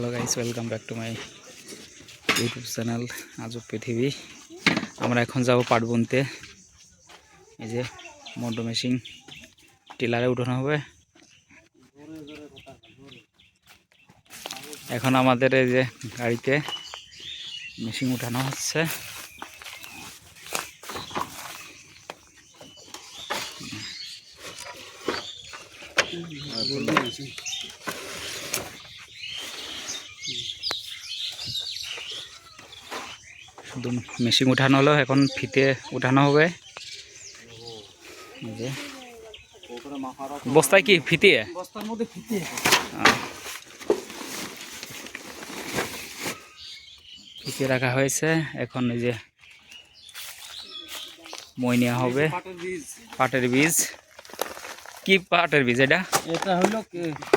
Hello guys, welcome back to my YouTube channel আজব পৃথিবী। আমরা এখন যাব পাট বুনতে। এই যে মন্টো মেশিন টিলারে উঠানো হবে। এখন আমাদের এই যে গাড়িতে মেশিন উঠানো হচ্ছে। শুধু মেশিন উঠানো হলো, এখন ফিতে উঠানো হবে। যে বস্তায় কি ফিতে, বস্তার মধ্যে ফিতে ফিতে রাখা হয়েছে। এখন এই যে মই নেওয়া হবে। পাটের বীজ। কি পাটের বীজ এটা? এটা হলো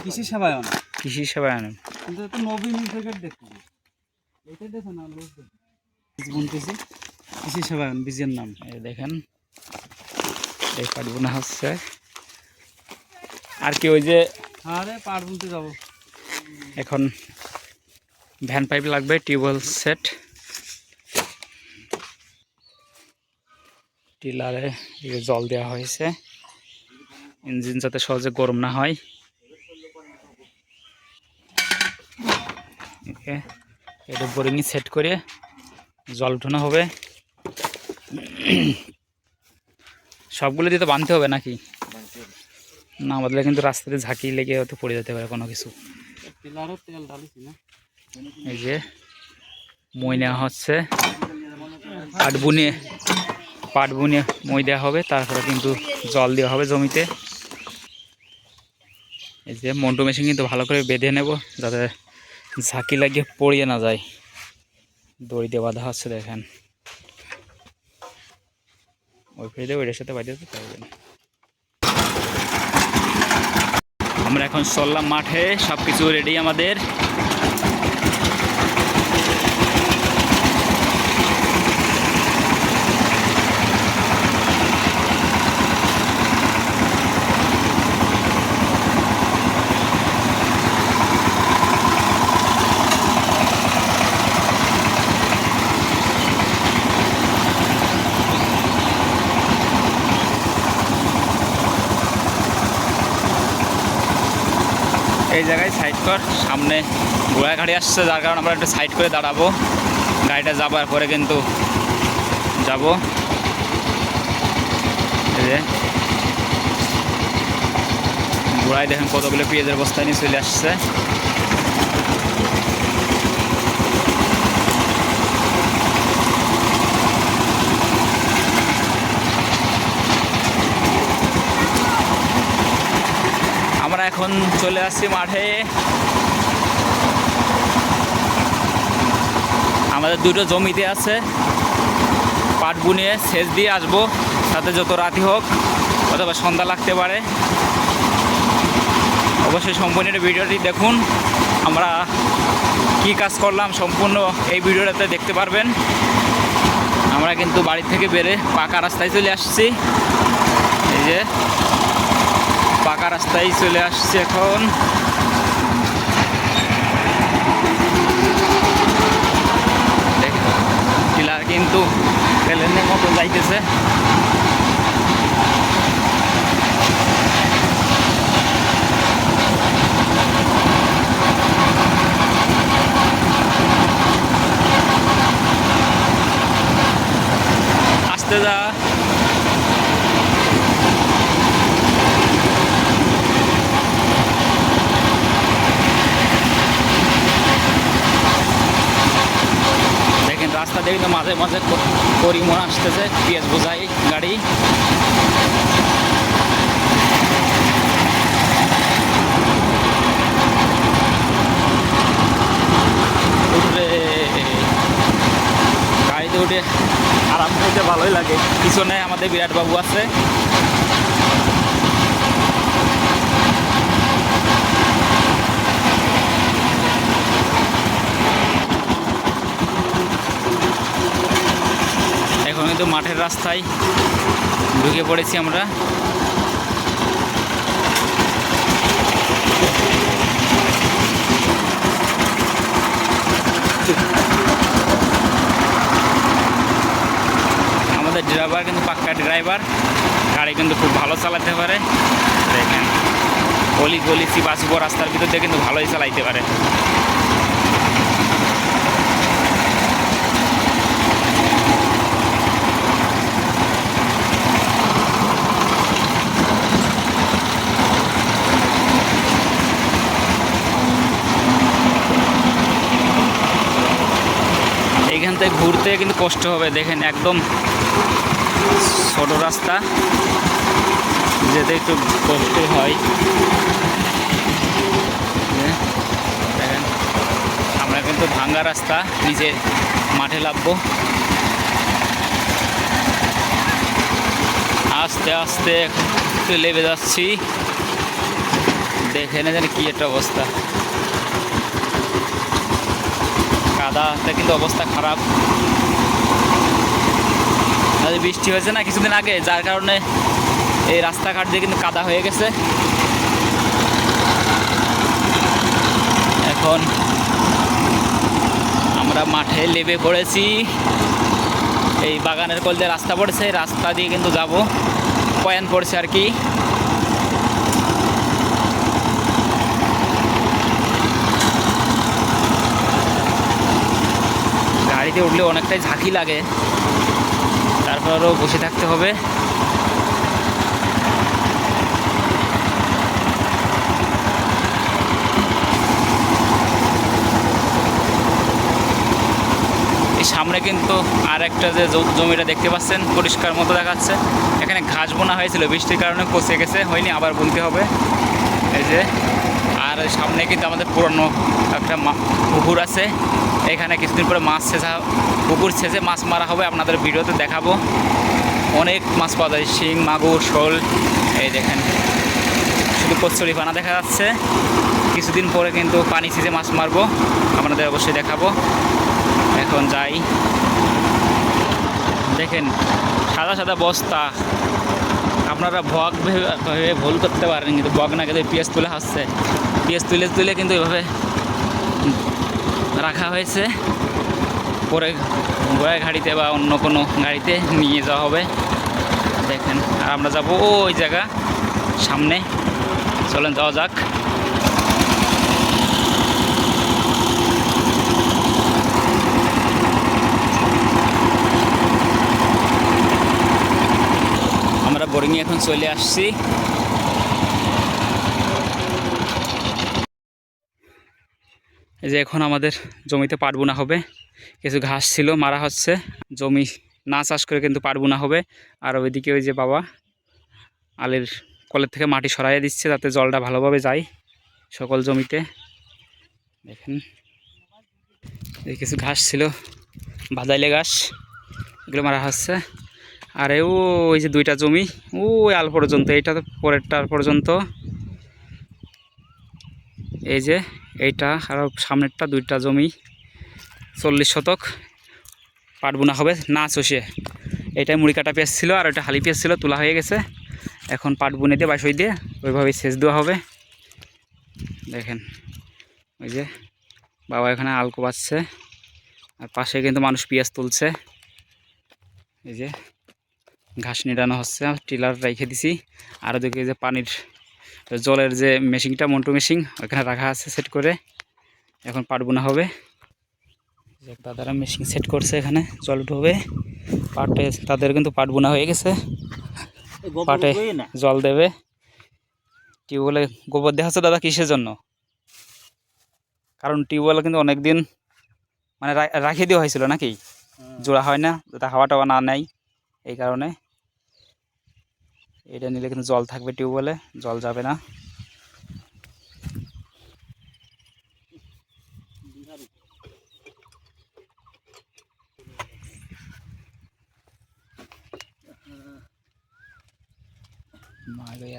কৃষি সেবায়ন। কৃষি সেবায়ন, কিন্তু এটা নবীন থেকে দেখতে এটা দেখো না, বীজ বুনতেছি কৃষি সেবায়ন বীজের নাম। এই দেখেন এই পাট বোনা হচ্ছে। আর কি ওই যে আরে পাট বুনতে যাবো এখন ভ্যান পাইপ লাগবে, টিউবওয়েল সেট। টিলারে জল দেওয়া হয়েছে, ইঞ্জিন যাতে সহজে গরম না হয়। এটা বোরিংয়ে সেট করে জল উঠানো হবে। সবগুলো দিয়ে তো বাঁধতে হবে নাকি? না বদলে কিন্তু রাস্তাতে ঝাঁকি লেগে হয়তো পড়ে যেতে পারে কোনো কিছু। এই যে মই নেওয়া হচ্ছে, পাট বুনে মই দেওয়া হবে, তারপরে কিন্তু জল দেওয়া হবে জমিতে। এই যে মন্টো মেশিন কিন্তু ভালো করে বেঁধে নেব যাতে ঝাঁকি লাগিয়ে পড়িয়ে না যায়। দড়ি দিয়ে বাঁধা হচ্ছে, দেখেন ওই ফেলে দেবো, এটার সাথে বাঁধিয়ে পারবেন। আমরা এখন চললাম মাঠে, সব কিছু রেডি আমাদের। এই জায়গায় সাইড কর, সামনে ঘোড়া গাড়ি আসছে, যার কারণে আমরা একটু সাইড করে দাঁড়াবো। গাড়িটা যাবার পরে কিন্তু যাব। এই যে ঘোড়ায় দেখেন কতগুলো পেঁয়াজের বস্তা নিয়ে চলে আসছে। আমরা এখন চলে আসছি মাঠে। আমাদের দুটো জমিতে আছে, পাট বুনিয়ে সেচ দিয়ে আসবো, তাতে যত রাতি হোক অথবা সন্ধ্যা লাগতে পারে। অবশ্যই সম্পূর্ণ ভিডিওটি দেখুন। আমরা কি কাজ করলাম সম্পূর্ণ এই ভিডিওটাতে দেখতে পারবেন। আমরা কিন্তু বাড়ি থেকে বেরে পাকা রাস্তায় চলে আসছি। এই যে পাকা রাস্তায় চলে আসছে এখন। টিলার কিন্তু প্লেনের মতো যাইতেছে। আসতে যা রাস্তা দেখি তো মাঝে মাঝে পরিমণ আসতেছে, পেঁয়াজ বোঝাই গাড়ি। উঠবে গাড়িতে উঠে আরাম করতে ভালোই লাগে। পিছনে আমাদের বিরাট বাবু আছে। এখন কিন্তু মাঠের রাস্তায় ঢুকে পড়েছি আমরা। আমাদের ড্রাইভার কিন্তু পাক্কা ড্রাইভার, গাড়ি কিন্তু খুব ভালো চালাতে পারে। দেখেন গলি গলি চিপা চিপা রাস্তার ভিতর দিয়ে কিন্তু ভালোই চালাইতে পারে। এইখান থেকে ঘুরতে কিন্তু কষ্ট হবে, দেখেন একদম ছোট রাস্তা, যেতে একটু কষ্ট হয়। দেখেন আমরা কিন্তু ভাঙ্গা রাস্তা, নিচে মাঠে নামবো। আস্তে আস্তে একটু লেবে যাচ্ছি, দেখে না জানি কি একটা অবস্থা, কাদাতে কিন্তু অবস্থা খারাপ। বৃষ্টি হয়েছে না কিছুদিন আগে, যার কারণে এই রাস্তাঘাট দিয়ে কিন্তু কাদা হয়ে গেছে। এখন আমরা মাঠে লেবে পড়েছি, এই বাগানের কোল দিয়ে রাস্তা পড়েছে, রাস্তা দিয়ে কিন্তু যাব, পয়েন্ট পড়ছে আর কি। গাড়িতে উঠলে অনেকটাই ঝাঁকি লাগে, তারপরও বসে থাকতে হবে। এই সামনে কিন্তু আর একটা যে জমিটা দেখতে পাচ্ছেন পরিষ্কার মতো দেখাচ্ছে, এখানে ঘাস বোনা হয়েছিল, বৃষ্টির কারণে পচে গেছে, হয়নি, আবার বুনতে হবে। এই যে আর সামনে কিন্তু আমাদের পুরনো একটা পুকুর আছে, এখানে কিছুদিন পরে মাছ ছেঁচা, পুকুর ছেঁচে মাছ মারা হবে, আপনাদের ভিডিওতে দেখাবো। অনেক মাছ পাওয়া যায়, শিং, মাগুর, শোল। এই দেখেন শুধু কচুরি পানা দেখা যাচ্ছে, কিছুদিন পরে কিন্তু পানি ছেঁচে মাছ মারবো, আপনাদের অবশ্যই দেখাবো। এখন যাই, দেখেন সাদা সাদা বস্তা, আপনারা ভগ ভেবে ভুল করতে পারেন, কিন্তু ভগ না কিন্তু পেঁয়াজ তুলে আসছে, পেঁয়াজ তুলে তুলে কিন্তু এভাবে রাখা হয়েছে, পরে গোয়া গাড়িতে বা অন্য কোনো গাড়িতে নিয়ে যাওয়া হবে। দেখেন আর আমরা যাবো ওই জায়গা সামনে, চলেন যাওয়া যাক। আমরা বোরিংয়ে এখন চলে আসছি। এই যে এখন আমাদের জমিতে পাট বোনা হবে, কিছু ঘাস ছিল মারা হচ্ছে, জমি না চাষ করে কিন্তু পাট বোনা হবে। আর ওইদিকে ওই যে বাবা আলের কলের থেকে মাটি সরাইয়ে দিচ্ছে, যাতে জলটা ভালোভাবে যায় সকল জমিতে। দেখেন এই কিছু ঘাস ছিল, বাদাইলে ঘাস, এগুলো মারা হচ্ছে। আর ওই যে দুইটা জমি ওই আল পর্যন্ত, এইটা তো পরেরটার পর্যন্ত, এই যে এইটা আর সামনেরটা, দুইটা জমি 40 শতক পাট বোনা হবে না চষিয়ে। এইটাই মুড়ি কাটা পেঁয়াজ ছিল, আর ওইটা হালি পেঁয়াজ ছিল, তোলা হয়ে গেছে। এখন পাট বুনে দিয়ে বাসই দিয়ে ওইভাবেই সেচ দেওয়া হবে। দেখেন ওই যে বাবা এখানে আলকো বাচ্ছে, আর পাশে কিন্তু মানুষ পেঁয়াজ তুলছে। এই যে ঘাস নিড়ানো হচ্ছে, টিলার রেখে দিছি। আর ওদিকে যে পানির জলের যে মেশিনটা, মন্টু মেশিন, ওইখানে রাখা আছে সেট করে, এখন পাট বোনা হবে। দাদারা মেশিন সেট করছে, এখানে জল ঢোবে পাটে, তাদের কিন্তু পাট বোনা হয়ে গেছে, পাটে জল দেবে। টিউবওয়েলে গোবর দেওয়া হচ্ছে দাদা, কিসের জন্য? কারণ টিউবওয়েল কিন্তু অনেকদিন মানে রাখিয়ে দেওয়া হয়েছিল নাকি, জোড়া হয় না, যাতে হাওয়া টাওয়া না নেয়, এই কারণে। এটা নিলে কিন্তু জল থাকবে, টিউবওয়েলে জল যাবে না।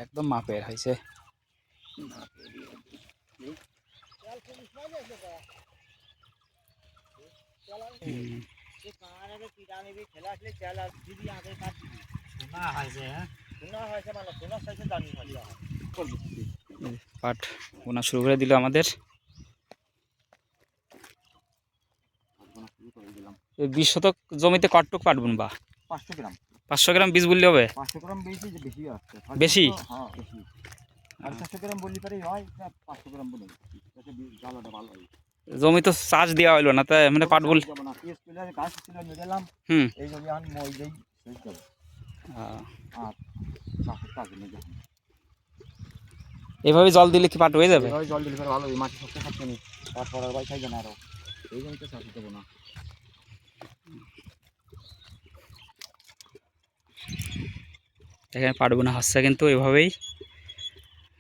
একদম মাপের হয়েছে। পাট বোনা শুরু করে দিল আমাদের। করে দিলাম। এই 20 শতক জমিতে কতটুক পাট বুনবা? 500 গ্রাম। 500 গ্রাম বীজ বুনলে হবে? 500 গ্রাম বেশি যে বেশি আসছে। বেশি? হ্যাঁ বেশি। আর 400 গ্রাম বললি পারেই হয়, 500 গ্রাম বলে যাতে জ্বালাটা ভালো হয়। জমি তো চাষ দেওয়া হইলো না, তাই মানে পাট বুল যাব না, পিএস তুলে গাছ ছিল নিয়ে গেলাম। হুম। এই জমি আন মই দেই শেষ যাব। আর চাষের কাজে নিয়ে যাবো। এভাবে জল দিলে কি পাট হয়ে যাবে? এইভাবে জল দিলে পরে ভালো, এই মাটি শক্ত থাকছে না, তারপর আর ভাই খাইবে না আরো। এই জমিতে চাষ দেবো না। এখানে পাট বোনা হচ্ছে কিন্তু এভাবেই,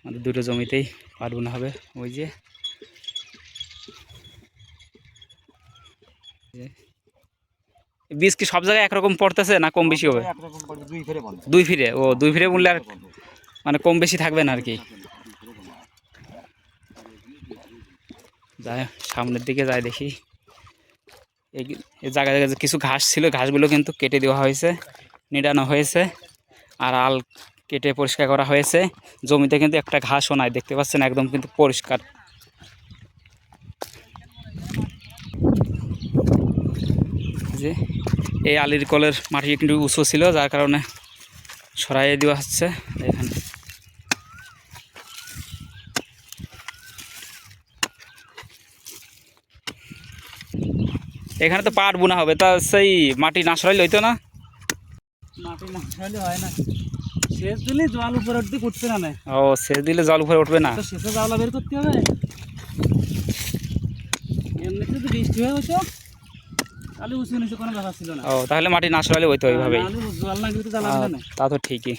আমাদের দুটো জমিতেই পাট বোনা হবে। ওই যে বীজ কি সব জায়গায় একরকম পড়তেছে না কম বেশি হবে? একরকম করে দুই ফেরে বন্ধ। 2 ফিরে? ও 2 ফিরে বুনলে আর মানে কম বেশি থাকবে না আর কি। যাই সামনের দিকে যাই দেখি। এই জায়গায় জায়গায় কিছু ঘাস ছিল, ঘাসগুলো কিন্তু কেটে দেওয়া হয়েছে, নিড়ানো হয়েছে, আর আল কেটে পরিষ্কার করা হয়েছে। জমিতে কিন্তু একটা ঘাসও নাই, দেখতে পাচ্ছেন একদম কিন্তু পরিষ্কার। যে এই আলির কলের মাটি কিন্তু উঁচু ছিল, যার কারণে সরাইয়ে দেওয়া হচ্ছে। এখানে এখানে তো পাট বোনা হবে, তা সেই মাটি না সরাইলে হইতো না? মাটি না সরাইলে হয় না, সেচ দিলে জল উপরে উঠতে করছে না। ও সেচ দিলে জল উপরে উঠবে না? তো সেচে জাওলা বের করতে হবে। এমনিতে তো বৃষ্টি হয়ে হতো, তাহলে উঁচু নিচে কোনো ব্যাপার ছিল না। ও তাহলে মাটি না সরাইলে হইতো ওইভাবেই? জল না গেলে তো জ্বালাবে না। তা তো ঠিকই।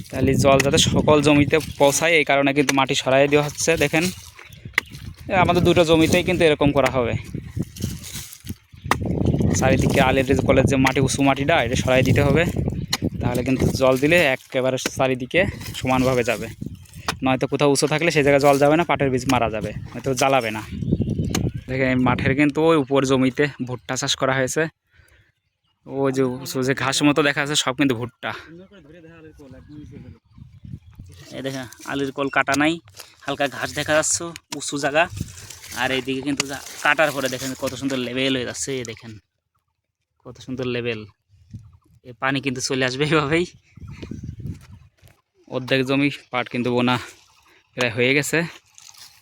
তাহলে জল যাতে সকল জমিতে পৌঁছায়, এই কারণে কিন্তু মাটি সরাইয়ে দেওয়া হচ্ছে। দেখেন আমাদের দুটো জমিতেই কিন্তু এরকম করা হবে। চারিদিকে আলের কলের যে মাটি, উঁচু মাটিটা, এটা সরাই দিতে হবে, তাহলে কিন্তু জল দিলে একেবারে চারিদিকে সমানভাবে যাবে। নয়তো কোথাও উঁচু থাকলে সেই জায়গায় জল যাবে না, পাটের বীজ মারা যাবে, হয়তো জ্বালাবে না। দেখেন মাঠের কিন্তু ওই উপর জমিতে ভুট্টা চাষ করা হয়েছে। ওই যে উঁচু যে ঘাস মতো দেখা যাচ্ছে সব কিন্তু ভুট্টা। এই দেখেন আলুর কল কাটা নাই, হালকা ঘাস দেখা যাচ্ছে, উঁচু জায়গা। আর এইদিকে কিন্তু কাটার পরে দেখেন কত সুন্দর লেভেল হয়ে যাচ্ছে। এই দেখেন কত সুন্দর লেভেল, এই পানি কিন্তু চলে আসবে এইভাবেই। অর্ধেক জমি পাট কিন্তু বোনা প্রায় হয়ে গেছে,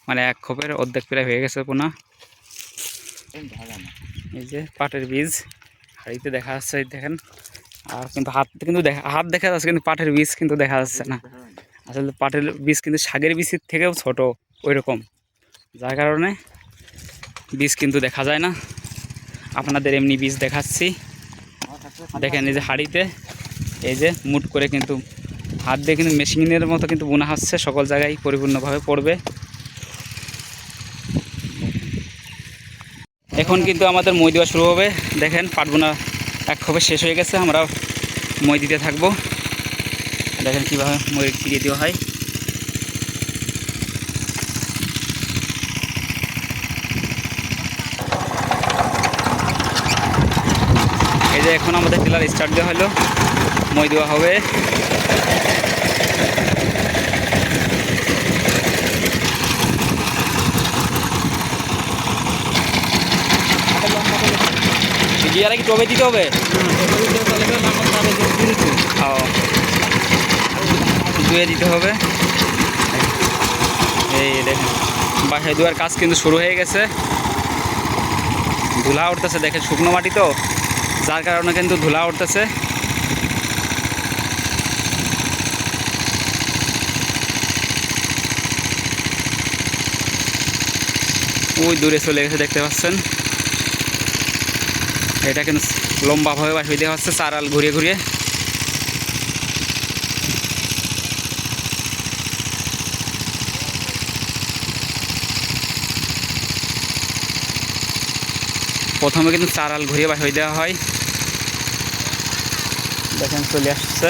মানে এক খোপের অর্ধেক প্রায় হয়ে গেছে বোনা। এই যে পাটের বীজ হাড়িতে দেখা যাচ্ছে, দেখেন। আর কিন্তু হাত দেখা যাচ্ছে, কিন্তু পাটের বীজ কিন্তু দেখা যাচ্ছে না। আসলে পাটের বীজ কিন্তু শাকের বীজের থেকেও ছোট ওই রকম, যার কারণে বীজ কিন্তু দেখা যায় না। আপনাদের এমনি বীজ দেখাচ্ছি। দেখেন এই যে হাড়িতে এই যে মুট করে কিন্তু হাত দিয়ে কিন্তু মেশিনের মতো কিন্তু বোনা হচ্ছে, সকল জায়গায় পরিপূর্ণভাবে পড়বে। এখন কিন্তু আমাদের মই দেওয়া শুরু হবে। দেখেন পাট বোনা এক খোপে শেষ হয়ে গেছে, আমরা মই দিতে থাকবো। দেখেন কীভাবে মই দিয়ে দেওয়া হয়। এই যে এখন আমাদের টিলার স্টার্ট দেওয়া হলো, মই দেওয়া হবে। গিয়ারে কি টবে দিতে হবে? ধুয়ে দিতে হবে। এই দেখেন বাসায় ধোয়ার কাজ কিন্তু শুরু হয়ে গেছে। ধুলা উঠতেছে, দেখেন শুকনো মাটি তো, যার কারণে কিন্তু ধুলা উঠতেছে। ওই দূরে চলে গেছে, দেখতে পাচ্ছেন। এটা কিন্তু লম্বাভাবে বাসিয়ে দেওয়া হচ্ছে, চারাল ঘুরিয়ে ঘুরিয়ে। প্রথমে কিন্তু চারাল ঘুরিয়ে বাসিয়ে দেওয়া হয়। দেখেন চলে আসছে।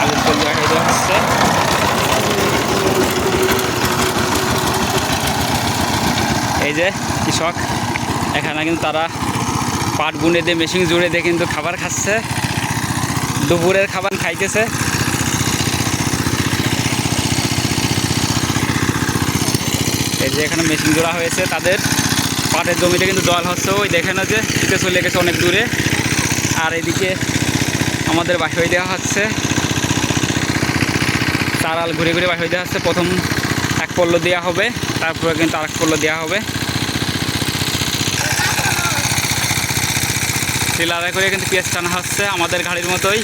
আলুর কল বাসিয়ে দেওয়া হচ্ছে। এই যে কৃষক, এখানে কিন্তু তারা পাট বুনে দিয়ে মেশিন জুড়ে দিয়ে কিন্তু খাবার খাচ্ছে। দুপুরের খাবার খাইতেছে। এই যে এখানে মেশিন জোড়া হয়েছে তাদের পাটের জমিতে কিন্তু জল হচ্ছে, ওই দেখে না যে শীতে চলে গেছে অনেক দূরে। আর এদিকে আমাদের বাহির দেওয়া হচ্ছে, চারাল ঘুরে ঘুরে বাহির দেওয়া হচ্ছে। প্রথম এক পল্ল দেওয়া হবে, তারপরে কিন্তু আরেক পল্ল দেওয়া হবে। ট্রেলারে করে কিন্তু পেঁয়াজ টানা হচ্ছে আমাদের গাড়ির মতোই।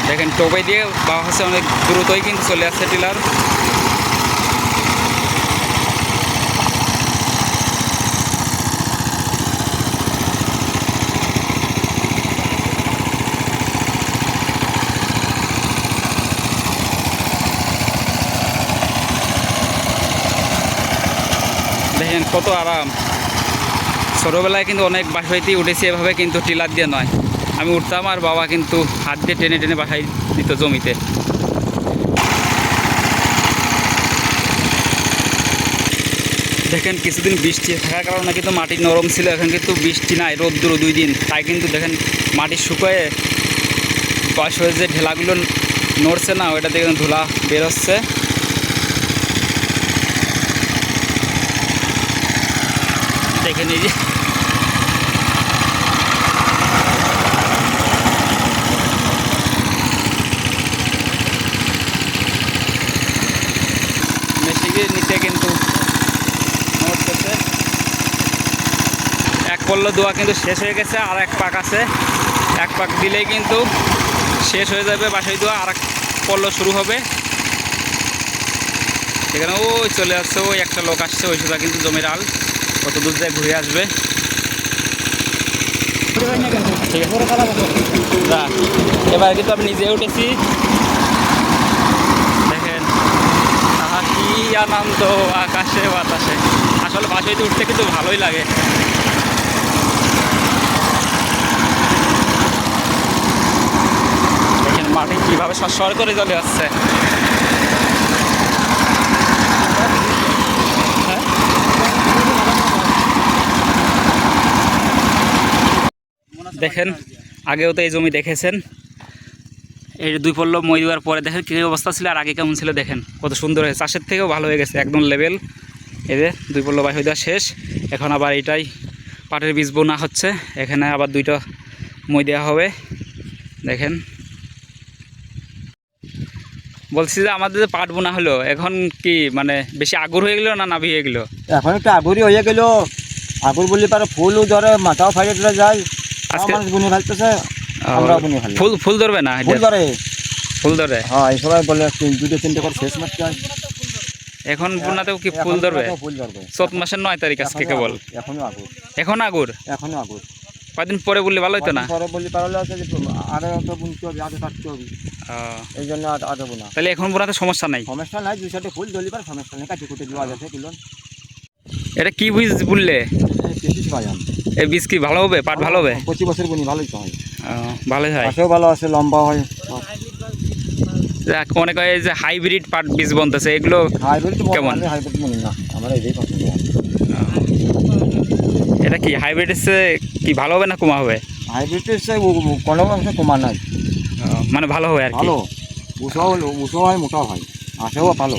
দেখেন টোপে দিয়ে বাবা হচ্ছে অনেক দ্রুতই কিন্তু চলে আসছে টিলার। দেখেন কত আরাম। ছোটোবেলায় কিন্তু অনেক বাসাইতেই উঠেছি এভাবে, কিন্তু টিলার দিয়ে নয়। আমি উঠতাম আর বাবা কিন্তু হাত দিয়ে টেনে টেনে বাসায় দিত জমিতে। দেখেন কিছুদিন বৃষ্টি থাকার কারণে কিন্তু মাটি নরম ছিল, এখন কিন্তু বৃষ্টি নাই, রোদ্দুর 2 দিন, তাই কিন্তু দেখেন মাটি শুকিয়ে বয়স হয়ে যে ঢেলাগুলো নড়ছে না, ওইটা থেকে ধুলা বেরোচ্ছে। দেখেন এই যে মেশিনের নিচে কিন্তু নড়তেছে। এক পল্ল দোয়া কিন্তু শেষ হয়ে গেছে, আর এক পাক আছে। এক পাক দিলেই কিন্তু শেষ হয়ে যাবে বাসাই দোয়া, আর এক পল্ল শুরু হবে। সেখানে ওই চলে আসছে, ওই একটা লোক আসছে, ওই সোজা কিন্তু জমির আল কত দূর যায় ঘুরে আসবে। ঠিক আছে, এবার কিন্তু আমি নিজে উঠেছি। দেখেন আহা কি আনন্দ আকাশে বাতাসে। আসলে বাসাইতে উঠতে কিন্তু ভালোই লাগে। দেখেন মাটি কীভাবে সর করে চলে আসছে। দেখেন আগেও তো এই জমি দেখেছেন, এই 2 পল্ল মই দেওয়ার পরে দেখেন কী অবস্থা ছিল, আর আগে কেমন ছিল। দেখেন কত সুন্দর হয়েছে, চাষের থেকেও ভালো হয়ে গেছে, একদম লেভেল। এই যে 2 পল্ল বাই হয়ে দেওয়া শেষ। এখন আবার এইটাই পাটের বীজ বোনা হচ্ছে, এখানে আবার 2টা মই দেওয়া হবে। দেখেন বলছি যে আমাদের যে পাট বোনা হলো, এখন কি মানে বেশি আগুর হয়ে গেলো না নাভি হয়ে গেলো? এখন একটু আগুরই হয়ে গেল। আগুর বললে পারে ফুলও ধরে, মাথাও ফাইটে যায়। আজকে মানুষ বুনে ফেলতেছে, আমরাও বুনে ফেলি। ফুল ধরবে না? ফুল ধরে, ফুল ধরে। হ্যাঁ এই সবাই বলে 2-3টে করে শেষ মারতে হয়। এখন বোনাতেও কি ফুল ধরবে? ফুল ধরবে। চৈত মাসের 9 তারিখ আজকে কেবল। এখনো আগুর, এখন আগুর, এখনো আগুর। কয়দিন পরে বললে ভালো হতো না? পরে বললে পারলে আছে যে আগে তো বুনতে হবে, আগে কাটতে হবে, এই জন্য আগে বোনা। তাহলে এখন বোনাতে সমস্যা নাই? সমস্যা নাই, 2-4টে ফুল ধরলে পারে সমস্যা নেই, কাটি কুটে দেওয়া যাচ্ছে তুলন। এটা কি বীজ বললে? কেসিস বাজান। এই বীজ কি ভালো হবে? পাট ভালো হবে? 25 বছর বুনি ভালোই তো হয়। ভালোই হয়, পাশেও ভালো আছে, লম্বা হয়। অনেক হয় যে হাইব্রিড পাট বীজ বনতেছে, এগুলো হাইব্রিড কেমন? হাইব্রিড বুনি না, আমার এই পছন্দ। এটা কি হাইব্রিড এসে কি ভালো হবে না কমা হবে? হাইব্রিড এসে কোনো অংশ কমা নাই, মানে ভালো হবে আর কি। ভালো উঁচু হয়, মোটাও হয়, আসেও ভালো।